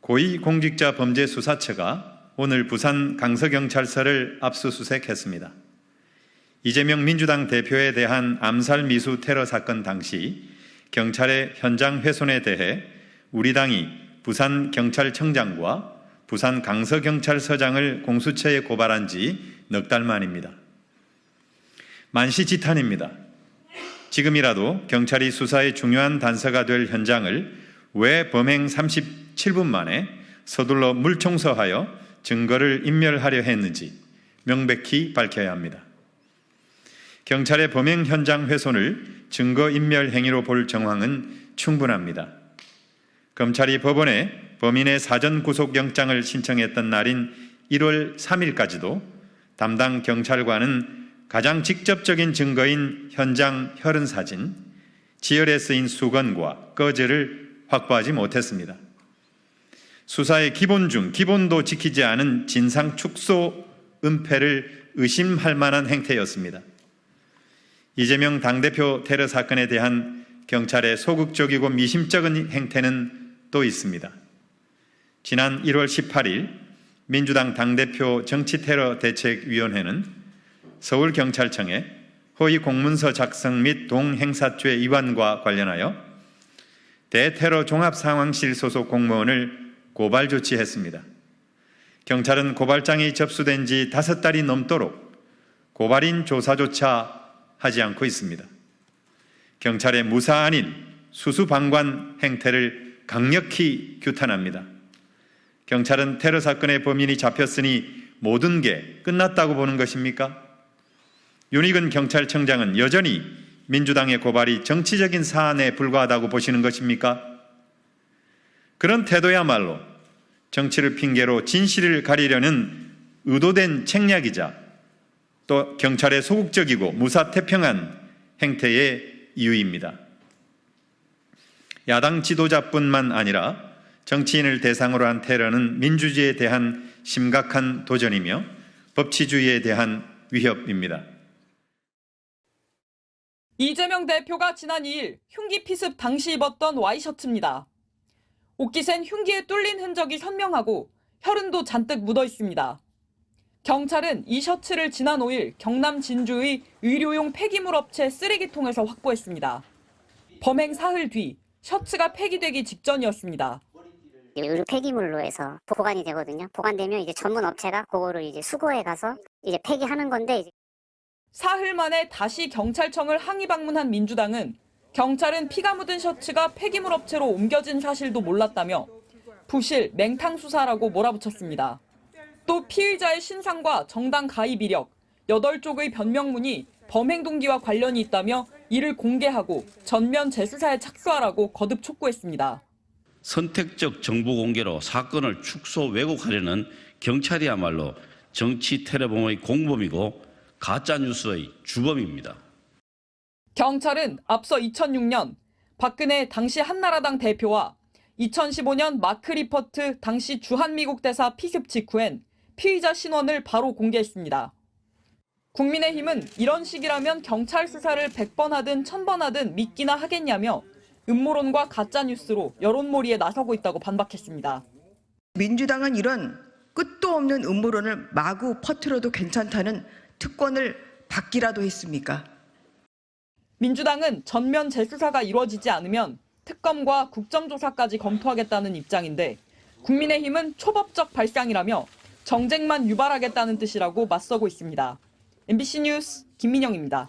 고위공직자범죄수사처가 오늘 부산 강서경찰서를 압수수색했습니다. 이재명 민주당 대표에 대한 암살 미수 테러 사건 당시 경찰의 현장 훼손에 대해 우리 당이 부산경찰청장과 부산 강서경찰서장을 공수처에 고발한 지 넉 달 만입니다. 만시지탄입니다. 지금이라도 경찰이 수사의 중요한 단서가 될 현장을 왜 범행 37분 만에 서둘러 물청소하여 증거를 인멸하려 했는지 명백히 밝혀야 합니다. 경찰의 범행 현장 훼손을 증거인멸 행위로 볼 정황은 충분합니다. 검찰이 법원에 범인의 사전 구속영장을 신청했던 날인 1월 3일까지도 담당 경찰관은 가장 직접적인 증거인 현장 혈흔사진, 지혈에 쓰인 수건과 거즈를 확보하지 못했습니다. 수사의 기본 중 기본도 지키지 않은 진상 축소 은폐를 의심할 만한 행태였습니다. 이재명 당대표 테러 사건에 대한 경찰의 소극적이고 미심쩍은 행태는 또 있습니다. 지난 1월 18일 민주당 당대표 정치테러대책위원회는 서울경찰청에 허위 공문서 작성 및 동행사죄 위반과 관련하여 대테러 종합상황실 소속 공무원을 고발 조치했습니다. 경찰은 고발장이 접수된 지 5달이 넘도록 고발인 조사조차 하지 않고 있습니다. 경찰의 무사 아닌 수수방관 행태를 강력히 규탄합니다. 경찰은 테러 사건의 범인이 잡혔으니 모든 게 끝났다고 보는 것입니까? 윤익은 경찰청장은 여전히 민주당의 고발이 정치적인 사안에 불과하다고 보시는 것입니까? 그런 태도야말로 정치를 핑계로 진실을 가리려는 의도된 책략이자 또 경찰의 소극적이고 무사태평한 행태의 이유입니다. 야당 지도자뿐만 아니라 정치인을 대상으로 한 테러는 민주주의에 대한 심각한 도전이며 법치주의에 대한 위협입니다. 이재명 대표가 지난 2일 흉기 피습 당시 입었던 와이셔츠입니다. 옷깃엔 흉기에 뚫린 흔적이 선명하고 혈흔도 잔뜩 묻어 있습니다. 경찰은 이 셔츠를 지난 5일 경남 진주의 의료용 폐기물 업체 쓰레기통에서 확보했습니다. 범행 사흘 뒤 셔츠가 폐기되기 직전이었습니다. 의료 폐기물로 해서 보관이 되거든요. 보관되면 이제 전문 업체가 그거를 이제 수거해 가서 이제 폐기하는 건데. 사흘 만에 다시 경찰청을 항의 방문한 민주당은 경찰은 피가 묻은 셔츠가 폐기물 업체로 옮겨진 사실도 몰랐다며 부실, 맹탕 수사라고 몰아붙였습니다. 또 피의자의 신상과 정당 가입 이력, 8쪽의 변명문이 범행 동기와 관련이 있다며 이를 공개하고 전면 재수사에 착수하라고 거듭 촉구했습니다. 선택적 정보 공개로 사건을 축소 왜곡하려는 경찰이야말로 정치 테러범의 공범이고 가짜뉴스의 주범입니다. 경찰은 앞서 2006년 박근혜 당시 한나라당 대표와 2015년 마크 리퍼트 당시 주한미국 대사 피습 직후엔 피의자 신원을 바로 공개했습니다. 국민의힘은 이런 식이라면 경찰 수사를 100번 하든 1000번 하든 믿기나 하겠냐며 음모론과 가짜뉴스로 여론몰이에 나서고 있다고 반박했습니다. 민주당은 이런 끝도 없는 음모론을 마구 퍼뜨려도 괜찮다는 특권을 받기라도 했습니까? 민주당은 전면 재수사가 이루어지지 않으면 특검과 국정조사까지 검토하겠다는 입장인데 국민의힘은 초법적 발상이라며 정쟁만 유발하겠다는 뜻이라고 맞서고 있습니다. MBC 뉴스 김민영입니다.